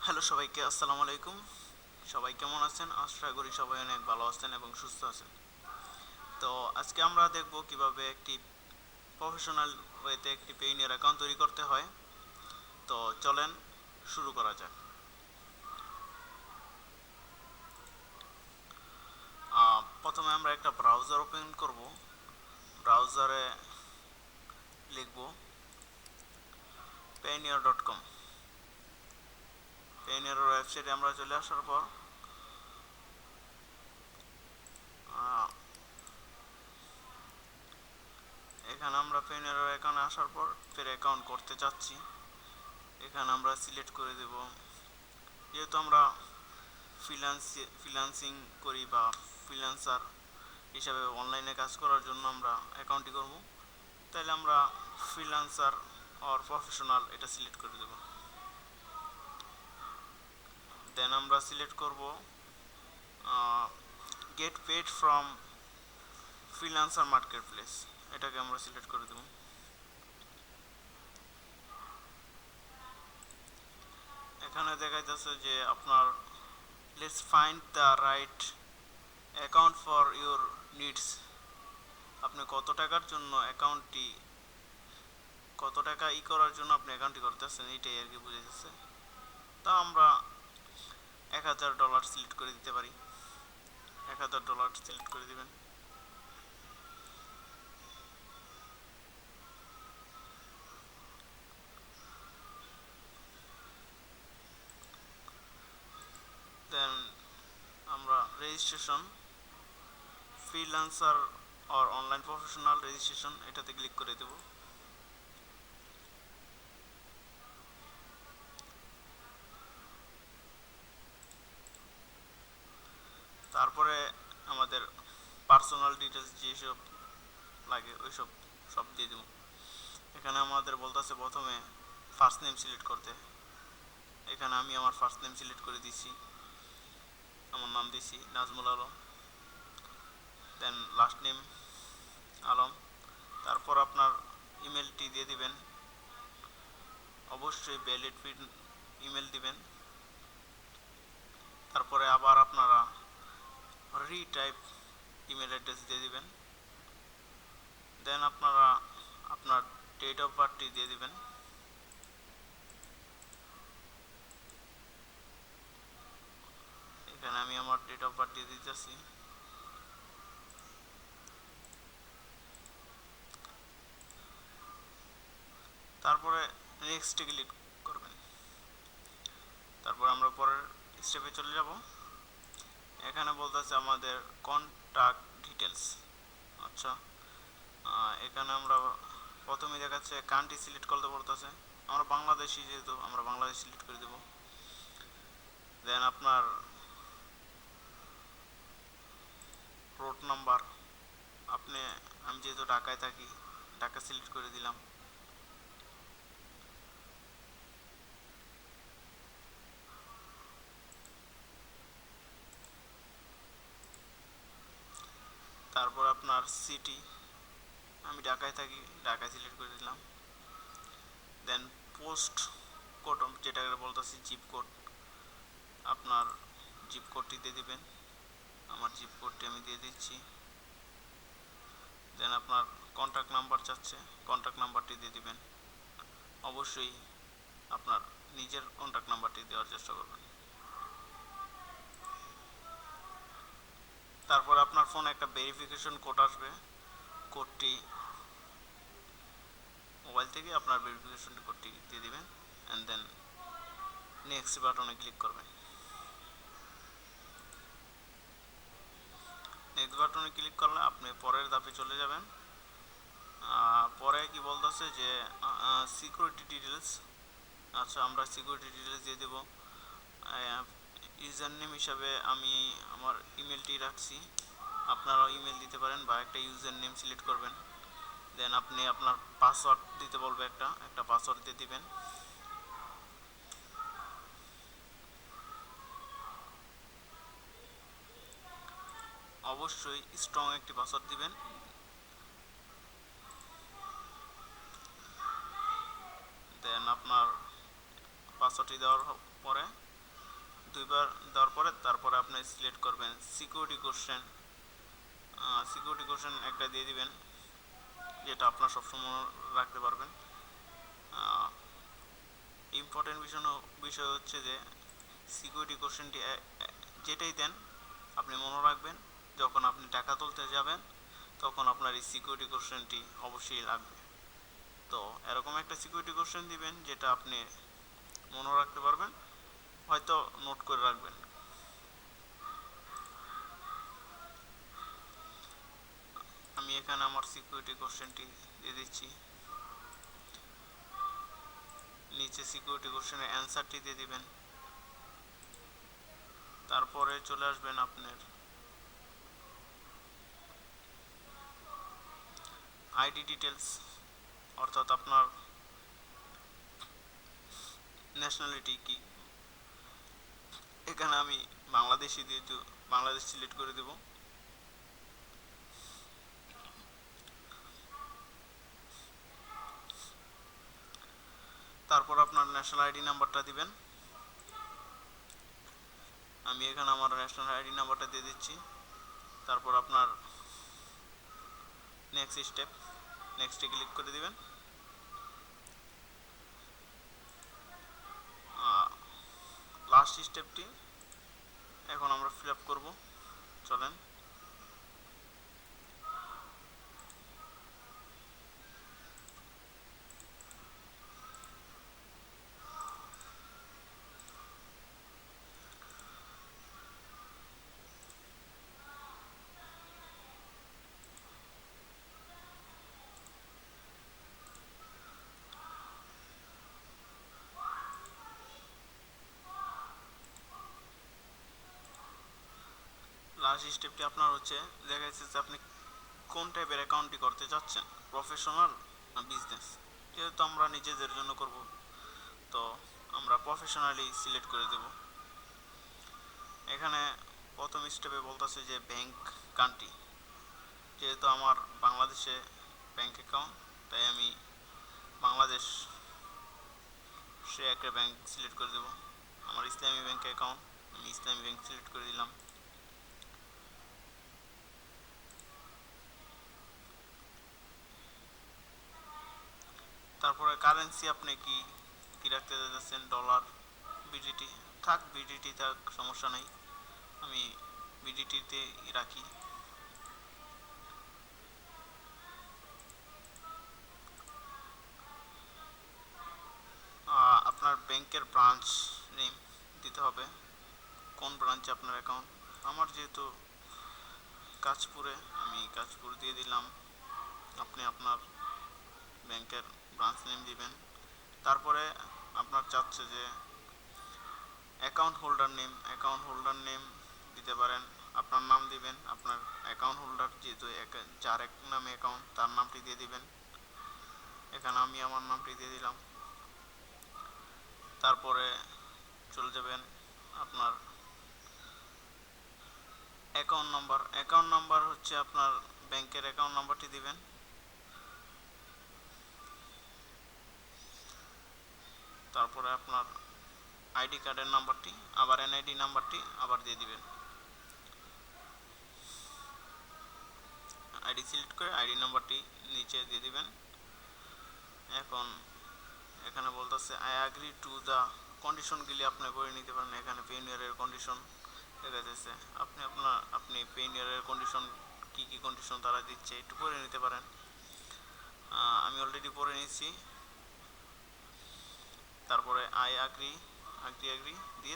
Hello সবাইকে, আসসালামু আলাইকুম। সবাই কেমন আছেন? আশা করি সবাই অনেক ভালো আছেন এবং সুস্থ আছেন। তো আজকে আমরা দেখব কিভাবে একটি প্রফেশনাল ওয়েতে একটি পেইনের অ্যাকাউন্ট তৈরি করতে হয়। তো চলেন শুরু করা যাক। প্রথমে আমরা একটা ব্রাউজার ওপেন করব। ব্রাউজারে লিখব payoneer.com। পেইনিয়ার ওয়েবসাইটে আমরা চলে আসার পর আহ, এখানে আমরা পেইনিয়ার অ্যাকাউন্টে আসার পর ফের অ্যাকাউন্ট করতে চাচ্ছি। এখানে আমরা সিলেক্ট করে দেব, যেহেতু আমরা ফ্রিল্যান্সিং করি বা ফ্রিল্যান্সার হিসাবে অনলাইনে কাজ করার জন্য আমরা অ্যাকাউন্টটি করব, তাহলে আমরা ফ্রিল্যান্সার অর প্রফেশনাল এটা সিলেক্ট করে দেব। দেন আমরা সিলেক্ট করব get paid from freelancer marketplace, এটাকে আমরা সিলেক্ট করে দেব। এখানে দেখা যাচ্ছে যে আপনার let's find the right account for your needs. আপনি কত টাকার জন্য অ্যাকাউন্টটি, কত টাকা করার জন্য আপনি অ্যাকাউন্টটি করতেছেন, এটাই আর কি বুঝে যাচ্ছে। তা আমরা $1000 সিলেক্ট করে দিতে পারি। $1000 সিলেক্ট করে দিবেন। দেন আমরা registration, freelancer or online professional registration, এটাতে ক্লিক করে দেব। তারপরে আমাদের পার্সোনাল ডিটেলস যেসব লাগে ওইসব সব দিয়ে দেব। এখানে আমাদের বলতেছে প্রথমে ফার্স্ট নেম সিলেক্ট করতে। এখানে আমি আমার ফার্স্ট নেম সিলেক্ট করে দিছি, আমার নাম দিছি নাজমুল আলম। দেন লাস্ট নেম আলম। তারপর আপনার ইমেলটি দিয়ে দিবেন, অবশ্যই ভ্যালিড ইমেল দিবেন। তারপরে আবার আপনারা রিটাইপ ইমেল অ্যাড্রেস দিয়ে দিবেন। দেন আপনারা আপনার ডেট অফ বার্থটি দিয়ে দিবেন। এখানে আমি আমার ডেট অফ বার্থ দিয়ে দিতেছি। তারপরে নেক্সটে ক্লিক করবেন। তারপর আমরা পরের স্টেপে চলে যাব। এখানে বলতেছে আমাদের কন্ট্যাক্ট ডিটেলস। আচ্ছা, এখানে আমরা প্রথমে দেখাচ্ছে কান্ট্রি সিলেক্ট করতে বলতেছে। আমরা বাংলাদেশি, যেহেতু আমরা বাংলাদেশ সিলেক্ট করে দেব। দেন আপনার রোড নাম্বার, আপনি, আমি যেহেতু ঢাকায় থাকি, ঢাকা সিলেক্ট করে দিলাম। তারপর আপনার সিটি, আমি ঢাকায় থাকি, ঢাকায় সিলেক্ট করে দিলাম। দেন পোস্ট কোড, যেটাকে বলতেছি জিপ কোড, আপনার জিপ কোডটি দিয়ে দিবেন। আমার জিপ কোডটি আমি দিয়ে দিচ্ছি। দেন আপনার কন্ট্যাক্ট নাম্বার চাচ্ছে, কন্ট্যাক্ট নাম্বারটি দিয়ে দিবেন। অবশ্যই আপনার নিজের কন্ট্যাক্ট নাম্বারটি দেওয়ার চেষ্টা করবেন। তারপর আপনার ফোনে একটা ভেরিফিকেশন কোড আসবে, কোডটি মোবাইল থেকে আপনার ভেরিফিকেশন কোডটি দিয়ে দিবেন। অ্যান্ড দেন নেক্সট বাটনে ক্লিক করবেন। নেক্সট বাটনে ক্লিক করলে আপনি পরের ধাপে চলে যাবেন। পরে কি বলতেছে যে সিকিউরিটি ডিটেলস। আচ্ছা, আমরা সিকিউরিটি ডিটেলস দিয়ে দেব। ইউজার নেম হিসাবে আমি আমার ইমেলটি রাখছি, আপনারাও ইমেল দিতে পারেন বা একটা ইউজার নেম সিলেক্ট করবেন। দেন আপনি আপনার পাসওয়ার্ড দিতে বলবে, একটা পাসওয়ার্ড দিয়ে দিবেন। অবশ্যই স্ট্রং একটি পাসওয়ার্ড দিবেন। দেন আপনার পাসওয়ার্ডটি দেওয়ার পরে দুইবার দেওয়ার পরে তারপরে আপনি সিলেক্ট করবেন সিকিউরিটি কোশ্চেন। সিকিউরিটি কোশ্চেন একটা দিয়ে দিবেন, যেটা আপনার সবসময় রাখতে পারবেন। ইম্পর্টেন্ট বিষয় হচ্ছে যে সিকিউরিটি কোশ্চেনটি যেটাই দেন আপনি মনে রাখবেন, যখন আপনি টাকা তুলতে যাবেন তখন আপনার এই সিকিউরিটি কোশ্চেনটি অবশ্যই লাগবে। তো এরকম একটা সিকিউরিটি কোশ্চেন দিবেন যেটা আপনি মনে রাখতে পারবেন, হয়তো নোট করে রাখবেন। আমি এখানে আমার সিকিউরিটি কোশ্চেনটি দিয়ে দিচ্ছি, নিচে সিকিউরিটি কোশ্চেনের অ্যান্সারটি দিয়ে দিবেন। তারপরে চলে আসবেন আপনার আইডি ডিটেলস, অর্থাৎ আপনার ন্যাশনালিটি কি। এখানে আমি বাংলাদেশি দিয়ে বাংলাদেশ সিলেক্ট করে দেব। তারপর আপনার ন্যাশনাল আইডি নাম্বারটা দিবেন। আমি এখানে আমার ন্যাশনাল আইডি নাম্বারটা দিয়ে দিচ্ছি। তারপর আপনার নেক্সট স্টেপ, নেক্সটে ক্লিক করে দিবেন। লাস্ট স্টেপটি এখন আমরা ফিল আপ করবো, চলেন। লাস্ট স্টেপটি আপনার হচ্ছে, দেখা যাচ্ছে যে আপনি কোন টাইপের অ্যাকাউন্টটি করতে চাচ্ছেন, প্রফেশনাল না বিজনেস। যেহেতু আমরা নিজেদের জন্য করব, তো আমরা প্রফেশনালি সিলেক্ট করে দেব। এখানে প্রথম স্টেপে বলতেছে যে ব্যাংক কান্ট্রি, যেহেতু আমার বাংলাদেশে ব্যাংক অ্যাকাউন্ট, তাই আমি বাংলাদেশ সে একটা ব্যাংক সিলেক্ট করে দেব। আমার ইসলামী ব্যাংক অ্যাকাউন্ট, আমি ইসলামী ব্যাংক সিলেক্ট করে দিলাম। তারপরে কারেন্সি আপনি কি কি রাখতে চাচ্ছেন, ডলার, বিডিটি। থাক বিডিটি থাক, সমস্যা নেই, আমি বিডিটিতে রাখি। আপনার ব্যাংকের ব্রাঞ্চ নেম দিতে হবে, কোন ব্রাঞ্চে আপনার অ্যাকাউন্ট। আমার যেহেতু কাঁচপুরে, আমি কাঁচপুর দিয়ে দিলাম। আপনি আপনার ব্যাংকের ব্রাঞ্চ নেম দিবেন। তারপরে আপনার চাচ্ছে যে অ্যাকাউন্ট হোল্ডার নেম দিতে পারেন, আপনার নাম দিবেন। আপনার অ্যাকাউন্ট হোল্ডার যেহেতু যার এক নামে অ্যাকাউন্ট, তার নামটি দিয়ে দিবেন। এখানে আমি আমার নামটি দিয়ে দিলাম। তারপরে চলে যাবেন আপনার অ্যাকাউন্ট নাম্বার হচ্ছে আপনার ব্যাংকের অ্যাকাউন্ট নাম্বারটি দিবেন। তারপরে আপনার আইডি কার্ডের নাম্বারটি, আবার এনআইডি নাম্বারটি আবার দিয়ে দিবেন। আইডি সিলেক্ট করে আইডি নাম্বারটি নিচে দিয়ে দিবেন। এখন এখানে বলতেছে আই অ্যাগ্রি টু দ্য কন্ডিশনগুলি আপনি করে নিতে পারেন। এখানে পেনিয়ারের কন্ডিশন দেখা যাচ্ছে, আপনি পেনিয়ারের কন্ডিশন কি কি কন্ডিশন তারা দিচ্ছে একটু করে নিতে পারেন। আমি অলরেডি পড়ে নিয়েছি। তারপরে আই অ্যাগ্রি দিয়ে